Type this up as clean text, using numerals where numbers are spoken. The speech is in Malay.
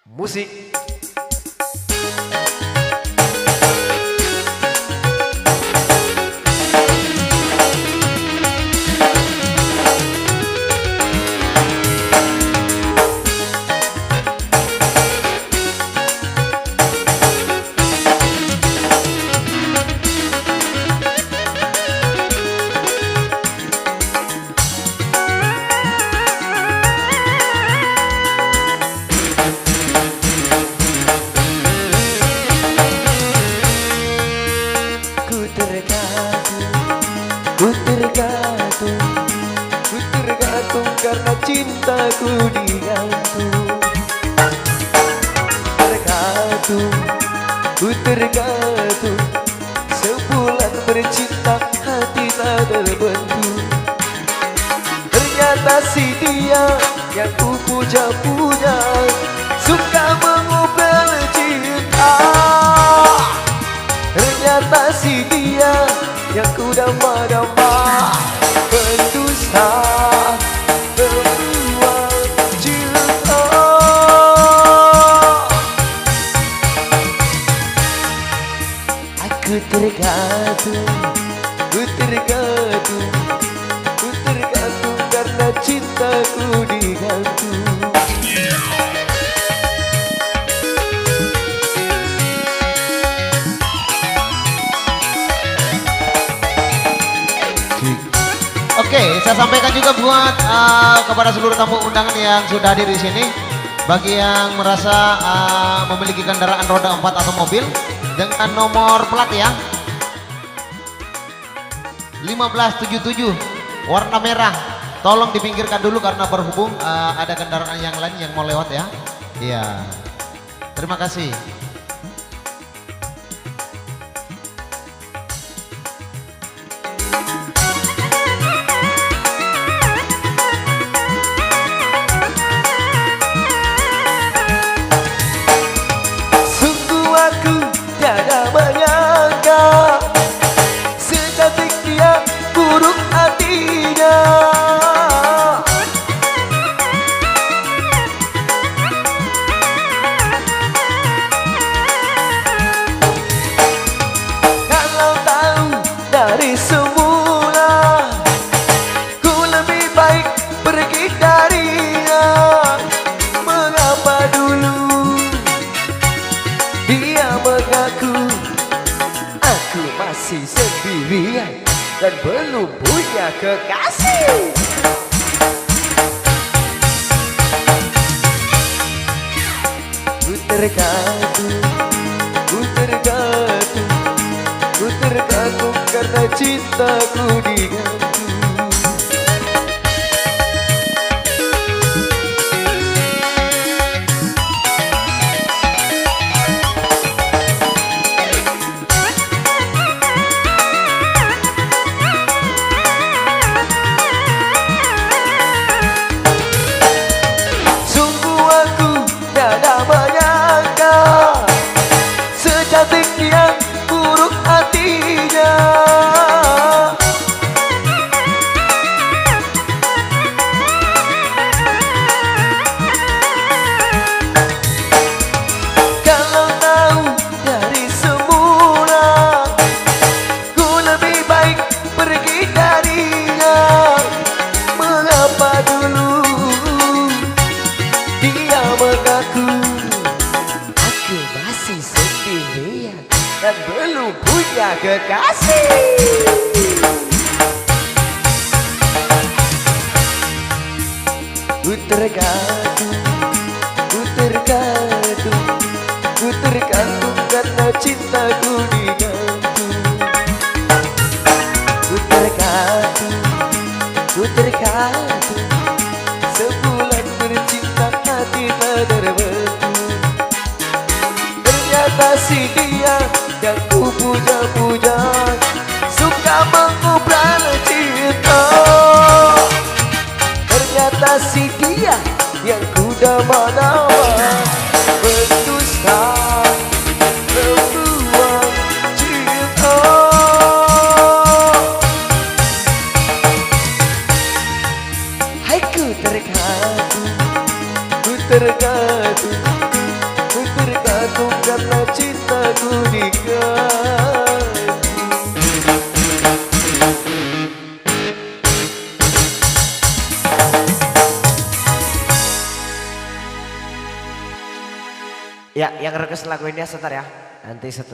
Musik. Ku tergantung, ku tergantung karena cintaku digantung. Tergantung, ku tergantung, sebulan bercinta hati tak terbentuk. Ternyata si dia yang ku puja-puja suka mengobrol cinta. Ternyata si dia yang ku damba-damba berdusta berbuat cinta. Aku tergantung, ku tergantung, ku tergantung karena cintaku digantung. Oke, saya sampaikan juga buat kepada seluruh tamu undangan yang sudah hadir di sini. Bagi yang merasa memiliki kendaraan roda 4 atau mobil dengan nomor plat ya 1577 warna merah, tolong dipinggirkan dulu karena berhubung ada kendaraan yang lain yang mau lewat ya. Iya. Terima kasih. Tiada menyangka secantik dia buruk hatinya. Kalau tahu dari semula ku lebih baik pergi darinya. Mengapa dulu dia mengaku aku masih sendirian dan belum punya kekasih. Ku tergantung, ku tergantung, ku tergantung karena cintaku digantung. Tiada menyangka secantik dia buruk hatinya. Kalau tahu dari semula ku lebih baik pergi darinya. Mengapa dulu dia mengaku aku masih sendirian dan belum punya kekasih. Ku tergantung, ku tergantung, ku tergantung karena cintaku digantung. Ku tergantung, ku tergantung, sebulan bercinta hati tak terbentuk. Ternyata si dia yang ku puja-puja suka mengobrol cinta. Ternyata si dia yang ku damba-damba berdusta berbuat cinta. Hai ku tergantung, ku tergantung, aku dikaji. Ya, yang request lagu ini ya sebentar ya. Nanti setelah